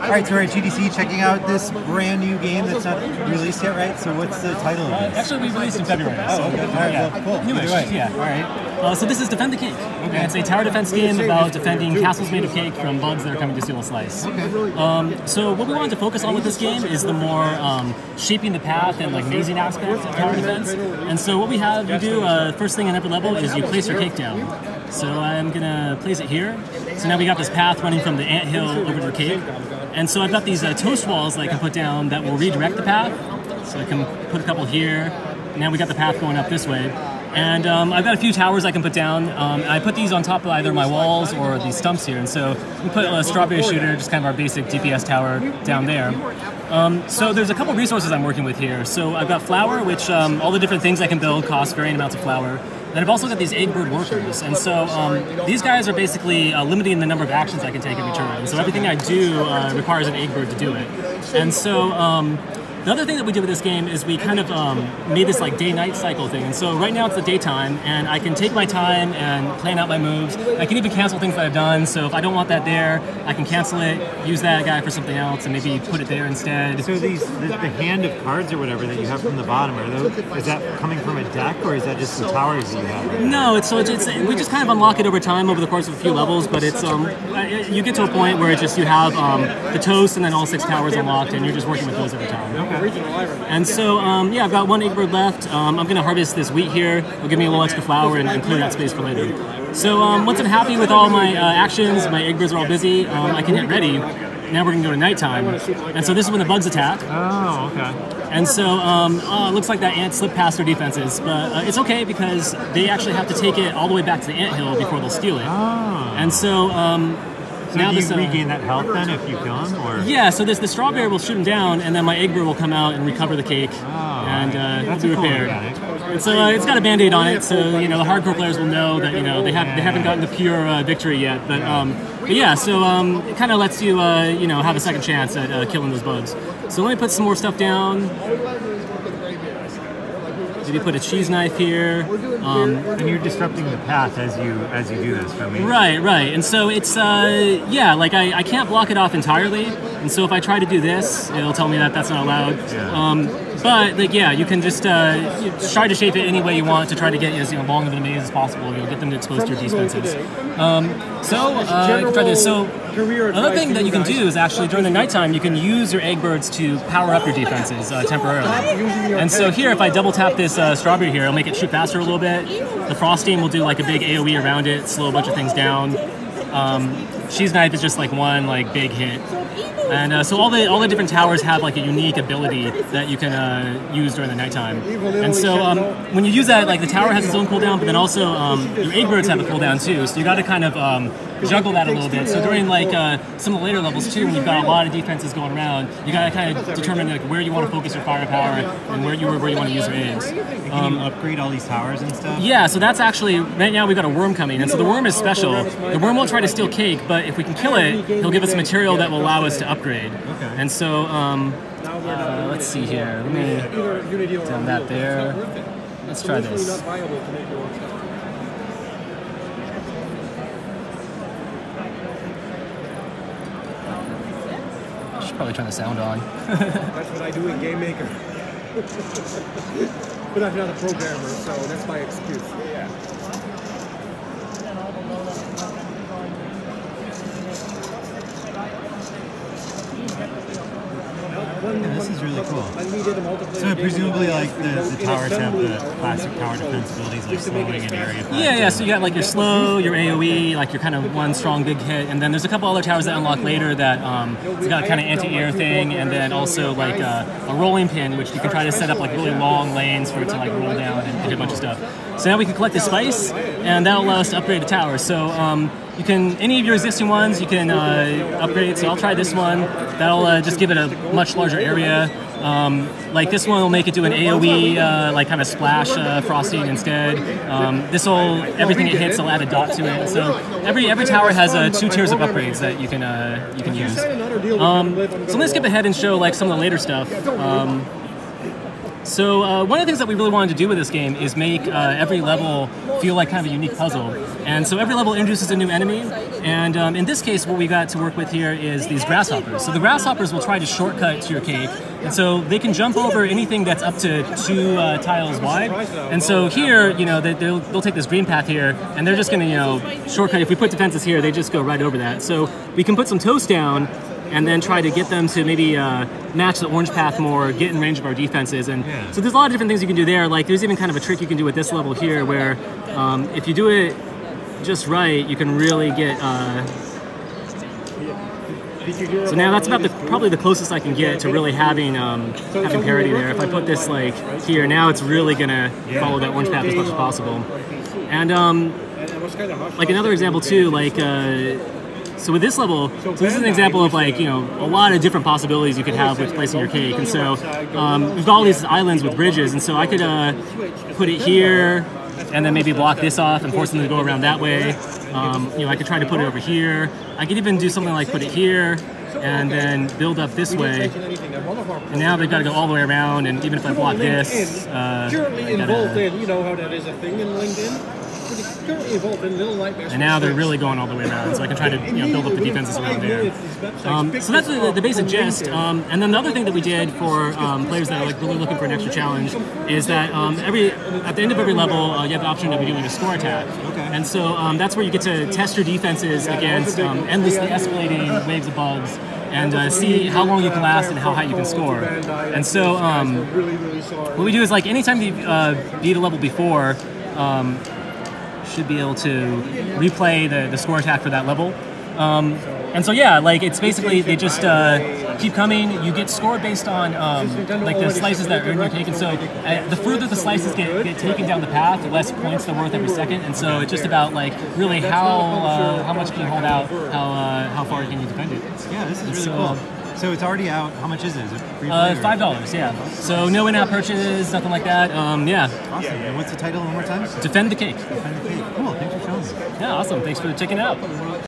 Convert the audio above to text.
All right, so we're at GDC checking out this brand new game that's not released yet, right? So what's the title of this? Actually, we released in February. Oh, okay. All right, yeah. well, cool. Newish, yeah. All right. So this is Defend the Cake. Okay. It's a tower defense game about defending castles made of cake from bugs that are coming to steal a slice. Okay. So what we wanted to focus on with this game is the more shaping the path and like mazing aspects of tower defense. And so what we have you do, first thing on every level is you place your cake down. So I'm gonna place it here. So now we got this path running from the anthill over to the cake. And so I've got these toast walls that I can put down that will redirect the path. So I can put a couple here. Now we got the path going up this way. And I've got a few towers I can put down. I put these on top of either my walls or these stumps here. And so we put a strawberry shooter, just kind of our basic DPS tower down there. So there's a couple resources I'm working with here. So I've got flour, which all the different things I can build cost varying amounts of flour. Then I've also got these egg bird workers. And so these guys are basically limiting the number of actions I can take every turn. And so everything I do requires an egg bird to do it. And so the other thing that we did with this game is we kind of made this like day-night cycle thing. And so right now it's the daytime, and I can take my time and plan out my moves. I can even cancel things that I've done. So if I don't want that there, I can cancel it, use that guy for something else, and maybe put it there instead. So the hand of cards or whatever that you have from the bottom, is that coming from a deck, or is that just the towers that you have? No, we just kind of unlock it over time over the course of a few levels, but it's you get to a point where it's just you have the toast and then all 6 towers unlocked, and you're just working with those every time. Okay. And so, yeah, I've got 1 egg bird left. I'm going to harvest this wheat here. It'll give me a little extra flour and clear that space for later. So once I'm happy with all my actions, my egg birds are all busy, I can hit ready. Now we're going to go to nighttime. And so this is when the bugs attack. Oh, okay. And so it looks like that ant slipped past their defenses. But it's okay because they actually have to take it all the way back to the anthill before they'll steal it. Oh. And so... So now do you regain that health then if you kill him? Or? Yeah, so the strawberry will shoot him down, and then my egg bird will come out and recover the cake, and it'll be repaired. And so it's got a band-aid on it, so you know the hardcore players will know that they haven't gotten the pure victory yet. But yeah, so it kind of lets you have a second chance at killing those bugs. So let me put some more stuff down. Maybe put a cheese knife here. And you're disrupting the path as you do this, don't you? Right. And so it's yeah, like I can't block it off entirely. And so if I try to do this, it'll tell me that that's not allowed. Yeah. But like yeah, you can just try to shape it any way you want to try to get as long of a maze as possible. You'll get them to expose to your defenses. So I can try this. So another thing that you can do is actually during the nighttime you can use your egg birds to power up your defenses temporarily. And so here, if I double tap this strawberry here, it'll make it shoot faster a little bit. The frosting will do like a big AOE around it, slow a bunch of things down. Cheese knife is just like one big hit. And so all the different towers have like a unique ability that you can use during the nighttime. And so when you use that, like the tower has its own cooldown, but then also your egg birds have a cooldown too. So you got to kind of juggle that a little bit. So during like some of the later levels too, when you've got a lot of defenses going around, you got to kind of determine like where you want to focus your firepower and where you want to use your eggs. Can you upgrade all these towers and stuff? Yeah, so that's actually, right now we've got a worm coming, and so the worm is special. The worm won't try to steal cake, but if we can kill it, he'll give us material that will allow us to upgrade. Okay. And so, let's see here. Let me down that there. Let's try this. I should probably turn the sound on. That's what I do in Game Maker. But I'm not a programmer, so that's my excuse. Yeah. Yeah, this is really cool. So presumably, like the towers have the classic tower defense abilities, like slowing an area. Yeah. So you got like your slow, your AOE, like your kind of one strong big hit, and then there's a couple other towers that unlock later that it's got a kind of anti-air thing, and then also like a rolling pin, which you can try to set up like really long lanes for it to like roll down and do a bunch of stuff. So now we can collect the spice, and that'll allow us to upgrade the tower. So you can, any of your existing ones, you can upgrade. So I'll try this one. That'll just give it a much larger area. Like this one will make it do an AOE, like kind of splash frosting instead. Everything it hits will add a dot to it. So every tower has 2 tiers of upgrades that you can use. So let's skip ahead and show like some of the later stuff. So one of the things that we really wanted to do with this game is make every level feel like kind of a unique puzzle. And so every level introduces a new enemy. And in this case, what we got to work with here is these grasshoppers. So the grasshoppers will try to shortcut to your cake. And so they can jump over anything that's up to 2 tiles wide. And so here, you know, they'll take this green path here, and they're just going to, you know, shortcut. If we put defenses here, they just go right over that. So we can put some toast down and then try to get them to maybe match the orange path more, get in range of our defenses. And so there's a lot of different things you can do there. Like there's even kind of a trick you can do with this level here where if you do it just right, you can really get... So now that's about probably the closest I can get to really having parity there. If I put this like here, now it's really gonna follow that orange path as much as possible. And like another example too, like so with this level, so this is an example of like, you know, a lot of different possibilities you could have with placing your cake. And so we've got all these islands with bridges, and so I could put it here, and then maybe block this off and force them to go around that way. You know, I could try to put it over here. I could even do something like put it here, and then build up this way. And now they've got to go all the way around, and even if I block this, currently involved in, you know how that is a thing in LinkedIn? Currently involved in Little Nightmares. And now they're really going all the way around, so I can try to, you know, build up the defenses around there. So that's the basic gist. And then the other thing that we did for players that are like really looking for an extra challenge is that at the end of every level, you have the option of doing a score attack. And so that's where you get to test your defenses against endlessly escalating waves of bugs, and see how long you can last and how high you can score. And so what we do is, like, anytime you beat a level before, should be able to replay the score attack for that level. And so yeah, like it's basically they just keep coming. You get scored based on like the slices that are in your cake, and so the further the slices get taken down the path, the less points they're worth every second. And so it's just about like really how much can you hold out, how far can you defend it. Yeah, this is really cool. So it's already out. How much is it? Is it free? $5, yeah. So no in-app purchase, nothing like that. Yeah. Awesome. And what's the title one more time? Defend the Cake. Defend the Cake. Cool. Thanks for showing me. Yeah, awesome. Thanks for checking it out.